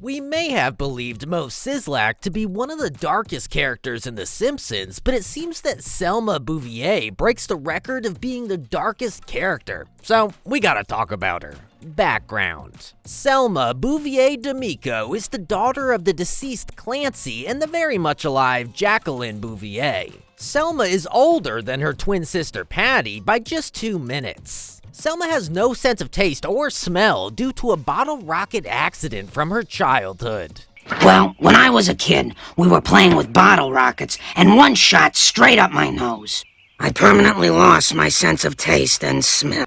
We may have believed Mo Sislak to be one of the darkest characters in The Simpsons, but it seems that Selma Bouvier breaks the record of being the darkest character, so we gotta talk about her. Background: Selma Bouvier D'Amico is the daughter of the deceased Clancy and the very much alive Jacqueline Bouvier. Selma is older than her twin sister Patty by just 2 minutes. Selma has no sense of taste or smell due to a bottle rocket accident from her childhood. Well, when I was a kid, we were playing with bottle rockets, and one shot straight up my nose. I permanently lost my sense of taste and smell.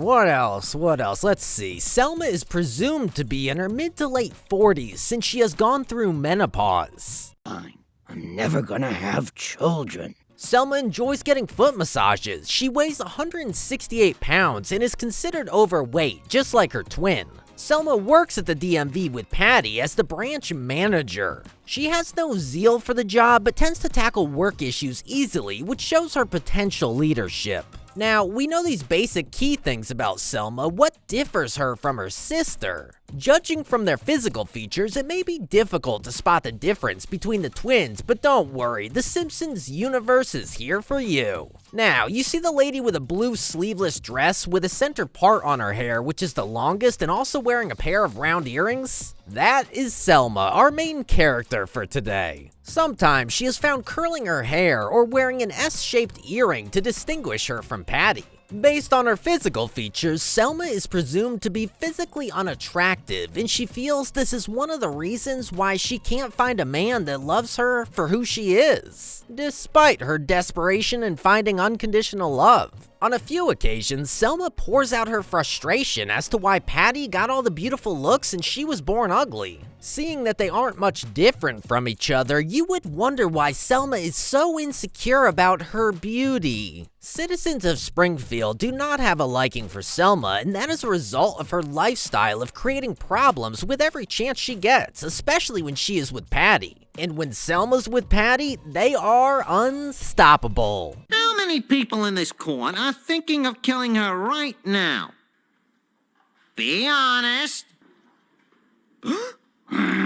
What else? Let's see. Selma is presumed to be in her mid to late 40s since she has gone through menopause. Fine. I'm never gonna have children. Selma enjoys getting foot massages. She weighs 168 pounds and is considered overweight, just like her twin. Selma works at the DMV with Patty as the branch manager. She has no zeal for the job, but tends to tackle work issues easily, which shows her potential leadership. Now, we know these basic key things about Selma. What differs her from her sister? Judging from their physical features, it may be difficult to spot the difference between the twins, but don't worry, the Simpsons universe is here for you. Now, you see the lady with a blue sleeveless dress with a center part on her hair, which is the longest, and also wearing a pair of round earrings? That is Selma, our main character for today. Sometimes she is found curling her hair or wearing an S-shaped earring to distinguish her from Patty. Based on her physical features, Selma is presumed to be physically unattractive, and she feels this is one of the reasons why she can't find a man that loves her for who she is, despite her desperation in finding unconditional love. On a few occasions, Selma pours out her frustration as to why Patty got all the beautiful looks and she was born ugly. Seeing that they aren't much different from each other, you would wonder why Selma is so insecure about her beauty. Citizens of Springfield do not have a liking for Selma, and that is a result of her lifestyle of creating problems with every chance she gets, especially when she is with Patty. And when Selma's with Patty, they are unstoppable. How many people in this court are thinking of killing her right now? Be honest.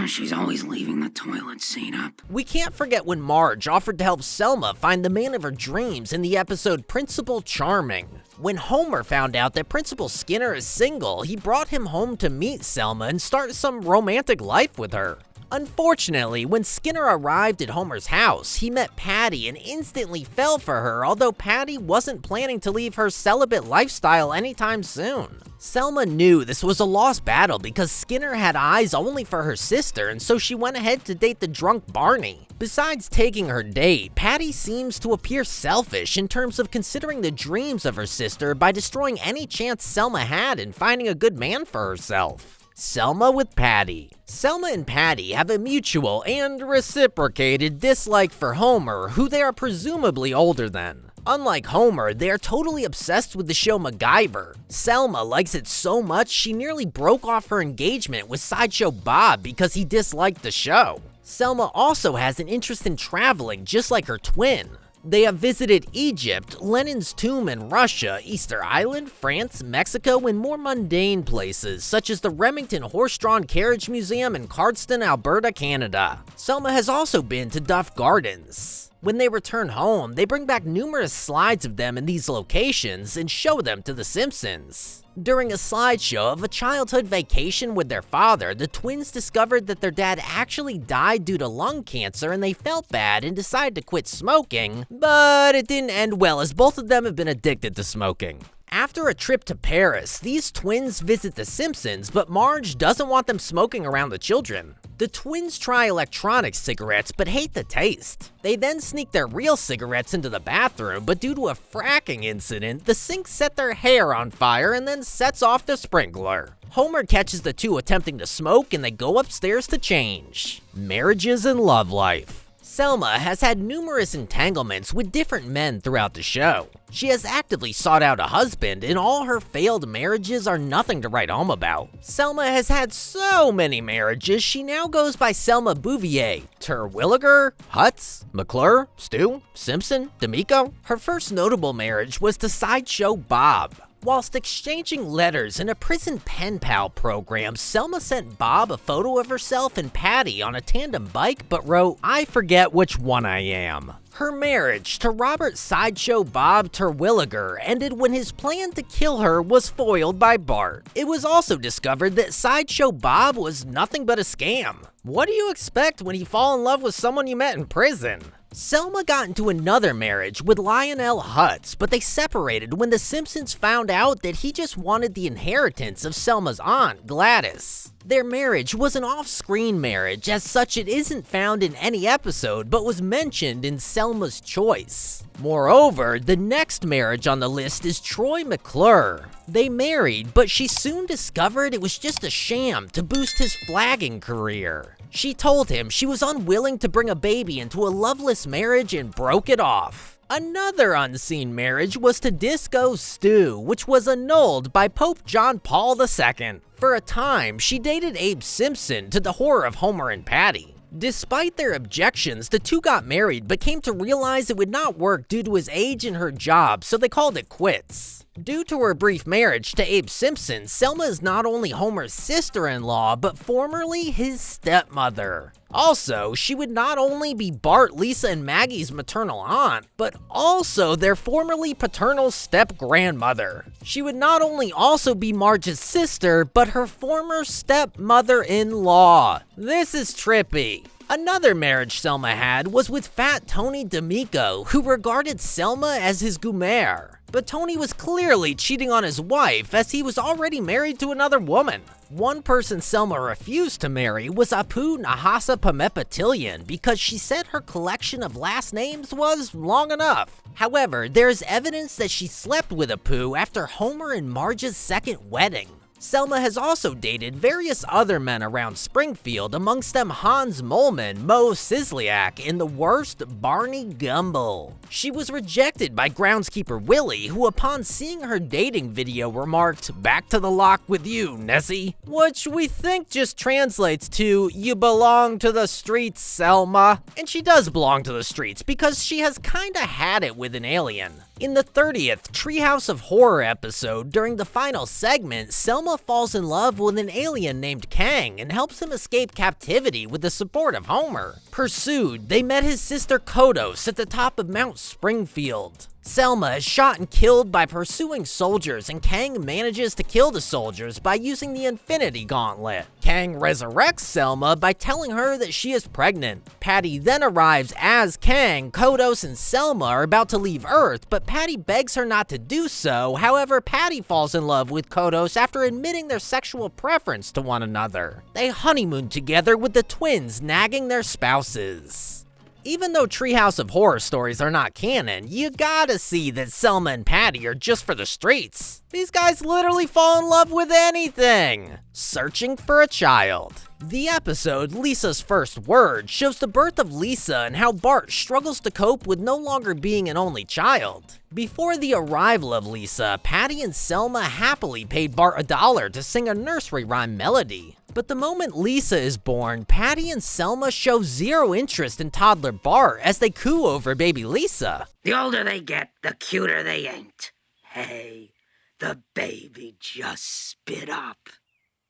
She's always leaving the toilet seat up. We can't forget when Marge offered to help Selma find the man of her dreams in the episode Principal Charming. When Homer found out that Principal Skinner is single, he brought him home to meet Selma and start some romantic life with her. Unfortunately, when Skinner arrived at Homer's house, he met Patty and instantly fell for her, although Patty wasn't planning to leave her celibate lifestyle anytime soon. Selma knew this was a lost battle because Skinner had eyes only for her sister, and so she went ahead to date the drunk Barney. Besides taking her date, Patty seems to appear selfish in terms of considering the dreams of her sister by destroying any chance Selma had in finding a good man for herself. Selma with Patty. Selma and Patty have a mutual and reciprocated dislike for Homer, who they are presumably older than. Unlike Homer, they are totally obsessed with the show MacGyver. Selma likes it so much she nearly broke off her engagement with Sideshow Bob because he disliked the show. Selma also has an interest in traveling, just like her twin. They have visited Egypt, Lenin's tomb in Russia, Easter Island, France, Mexico, and more mundane places, such as the Remington Horse-Drawn Carriage Museum in Cardston, Alberta, Canada. Selma has also been to Duff Gardens. When they return home, they bring back numerous slides of them in these locations and show them to the Simpsons. During a slideshow of a childhood vacation with their father, the twins discovered that their dad actually died due to lung cancer and they felt bad and decided to quit smoking, but it didn't end well as both of them have been addicted to smoking. After a trip to Paris, these twins visit the Simpsons, but Marge doesn't want them smoking around the children. The twins try electronic cigarettes but hate the taste. They then sneak their real cigarettes into the bathroom, but due to a fracking incident, the sink set their hair on fire and then sets off the sprinkler. Homer catches the two attempting to smoke and they go upstairs to change. Marriages and love life. Selma has had numerous entanglements with different men throughout the show. She has actively sought out a husband, and all her failed marriages are nothing to write home about. Selma has had so many marriages, she now goes by Selma Bouvier, Terwilliger, Hutz, McClure, Stu, Simpson, D'Amico. Her first notable marriage was to Sideshow Bob. Whilst exchanging letters in a prison pen pal program, Selma sent Bob a photo of herself and Patty on a tandem bike but wrote, "I forget which one I am." Her marriage to Robert Sideshow Bob Terwilliger ended when his plan to kill her was foiled by Bart. It was also discovered that Sideshow Bob was nothing but a scam. What do you expect when you fall in love with someone you met in prison? Selma got into another marriage with Lionel Hutz, but they separated when the Simpsons found out that he just wanted the inheritance of Selma's aunt, Gladys. Their marriage was an off-screen marriage, as such it isn't found in any episode but was mentioned in Selma's Choice. Moreover, the next marriage on the list is Troy McClure. They married, but she soon discovered it was just a sham to boost his flagging career. She told him she was unwilling to bring a baby into a loveless marriage and broke it off. Another unseen marriage was to Disco Stu, which was annulled by Pope John Paul II. For a time, she dated Abe Simpson, to the horror of Homer and Patty. Despite their objections, the two got married but came to realize it would not work due to his age and her job, so they called it quits. Due to her brief marriage to Abe Simpson, Selma is not only Homer's sister-in-law, but formerly his stepmother. Also, she would not only be Bart, Lisa, and Maggie's maternal aunt, but also their formerly paternal step-grandmother. She would not only also be Marge's sister, but her former stepmother-in-law. This is trippy. Another marriage Selma had was with Fat Tony D'Amico, who regarded Selma as his gourmet. But Tony was clearly cheating on his wife, as he was already married to another woman. One person Selma refused to marry was Apu Nahasa Pamepatillion because she said her collection of last names was long enough. However, there is evidence that she slept with Apu after Homer and Marge's second wedding. Selma has also dated various other men around Springfield, amongst them Hans Molman, Mo Sizliak, and the worst, Barney Gumble. She was rejected by groundskeeper Willie, who upon seeing her dating video remarked, "Back to the lock with you, Nessie," which we think just translates to, "You belong to the streets, Selma." And she does belong to the streets because she has kinda had it with an alien. In the 30th Treehouse of Horror episode, during the final segment, Selma falls in love with an alien named Kang and helps him escape captivity with the support of Homer. Pursued, they met his sister Kodos at the top of Mount Springfield. Selma is shot and killed by pursuing soldiers, and Kang manages to kill the soldiers by using the Infinity Gauntlet. Kang resurrects Selma by telling her that she is pregnant. Patty then arrives as Kang. Kodos and Selma are about to leave Earth, but Patty begs her not to do so. However, Patty falls in love with Kodos after admitting their sexual preference to one another. They honeymoon together with the twins nagging their spouses. Even though Treehouse of Horror stories are not canon, you gotta see that Selma and Patty are just for the streets. These guys literally fall in love with anything. Searching for a child. The episode, Lisa's First Word, shows the birth of Lisa and how Bart struggles to cope with no longer being an only child. Before the arrival of Lisa, Patty and Selma happily paid Bart $1 to sing a nursery rhyme melody. But the moment Lisa is born, Patty and Selma show zero interest in toddler Bart as they coo over baby Lisa. The older they get, the cuter they ain't. Hey, the baby just spit up.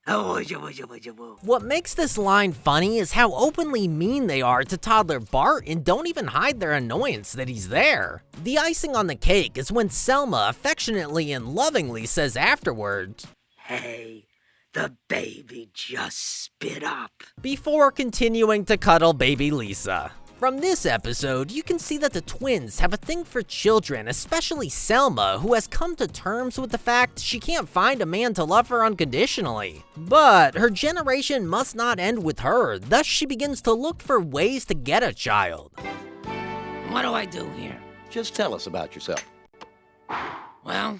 What makes this line funny is how openly mean they are to toddler Bart and don't even hide their annoyance that he's there. The icing on the cake is when Selma affectionately and lovingly says afterwards, "Hey, the baby just spit up," before continuing to cuddle baby Lisa. From this episode, you can see that the twins have a thing for children, especially Selma, who has come to terms with the fact she can't find a man to love her unconditionally. But her generation must not end with her, thus she begins to look for ways to get a child. What do I do here? Just tell us about yourself. Well,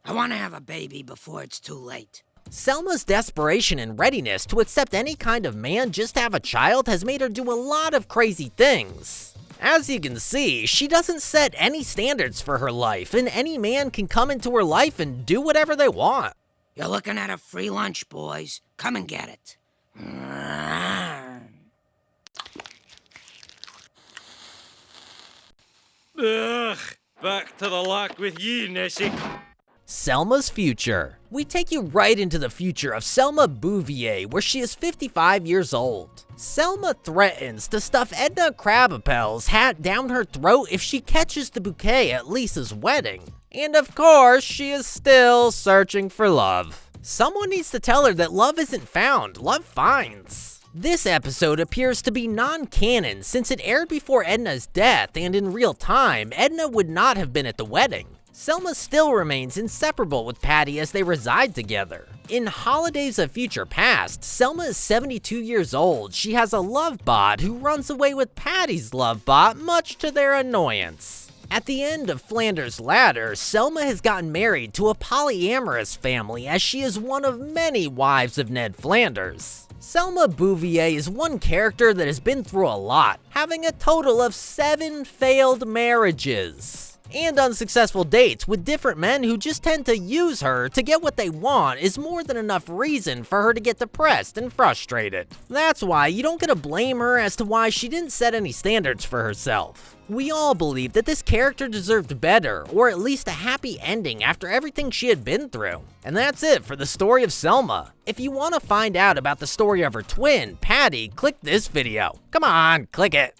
I want to have a baby before it's too late. Selma's desperation and readiness to accept any kind of man just to have a child has made her do a lot of crazy things. As you can see, she doesn't set any standards for her life, and any man can come into her life and do whatever they want. You're looking at a free lunch, boys. Come and get it. Ugh, back to the lock with you, Nessie. Selma's future. We take you right into the future of Selma Bouvier, where she is 55 years old. Selma threatens to stuff Edna Krabappel's hat down her throat if she catches the bouquet at Lisa's wedding. And of course, she is still searching for love. Someone needs to tell her that love isn't found, love finds. This episode appears to be non-canon since it aired before Edna's death, and in real time, Edna would not have been at the wedding. Selma still remains inseparable with Patty as they reside together. In Holidays of Future Past, Selma is 72 years old. She has a love bot who runs away with Patty's love bot, much to their annoyance. At the end of Flanders' Ladder, Selma has gotten married to a polyamorous family as she is one of many wives of Ned Flanders. Selma Bouvier is one character that has been through a lot, having a total of 7 failed marriages and unsuccessful dates with different men who just tend to use her to get what they want is more than enough reason for her to get depressed and frustrated. That's why you don't get to blame her as to why she didn't set any standards for herself. We all believe that this character deserved better, or at least a happy ending after everything she had been through. And that's it for the story of Selma. If you want to find out about the story of her twin, Patty, click this video. Come on, click it.